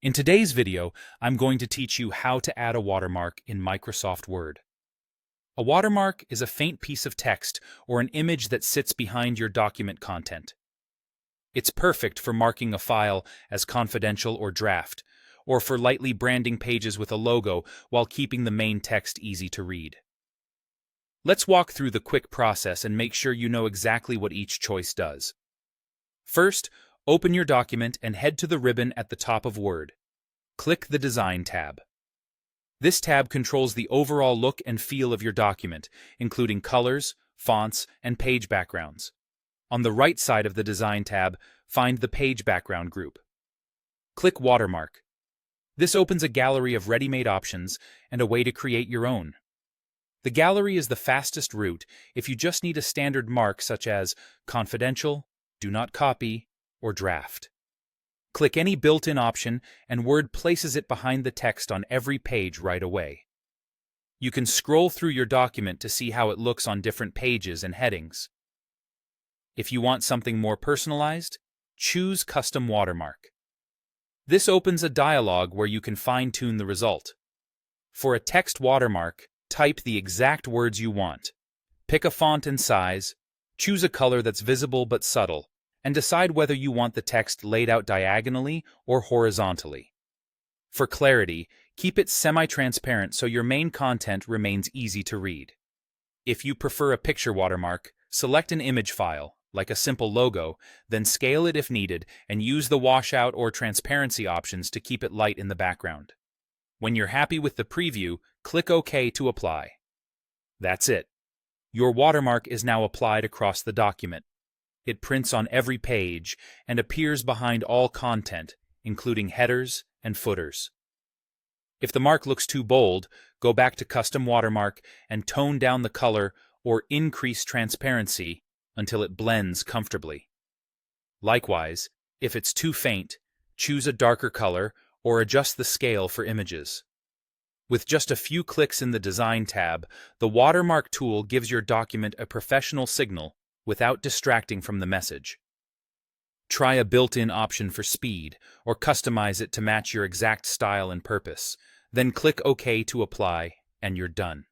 In today's video, I'm going to teach you how to add a watermark in Microsoft Word. A watermark is a faint piece of text or an image that sits behind your document content. It's perfect for marking a file as confidential or draft, or for lightly branding pages with a logo while keeping the main text easy to read. Let's walk through the quick process and make sure you know exactly what each choice does. First, open your document and head to the ribbon at the top of Word. Click the Design tab. This tab controls the overall look and feel of your document, including colors, fonts, and page backgrounds. On the right side of the Design tab, find the Page Background group. Click Watermark. This opens a gallery of ready-made options and a way to create your own. The gallery is the fastest route if you just need a standard mark such as confidential, do not copy, or draft. Click any built-in option and Word places it behind the text on every page right away. You can scroll through your document to see how it looks on different pages and headings. If you want something more personalized, choose Custom Watermark. This opens a dialog where you can fine-tune the result. For a text watermark, type the exact words you want. Pick a font and size, choose a color that's visible but subtle, and decide whether you want the text laid out diagonally or horizontally. For clarity, keep it semi-transparent so your main content remains easy to read. If you prefer a picture watermark, select an image file, like a simple logo, then scale it if needed and use the washout or transparency options to keep it light in the background. When you're happy with the preview, click OK to apply. That's it. Your watermark is now applied across the document. It prints on every page and appears behind all content, including headers and footers. If the mark looks too bold, go back to Custom Watermark and tone down the color or increase transparency until it blends comfortably. Likewise, if it's too faint, choose a darker color or adjust the scale for images. With just a few clicks in the Design tab, the Watermark tool gives your document a professional signal without distracting from the message. Try a built-in option for speed, or customize it to match your exact style and purpose. Then click OK to apply, and you're done.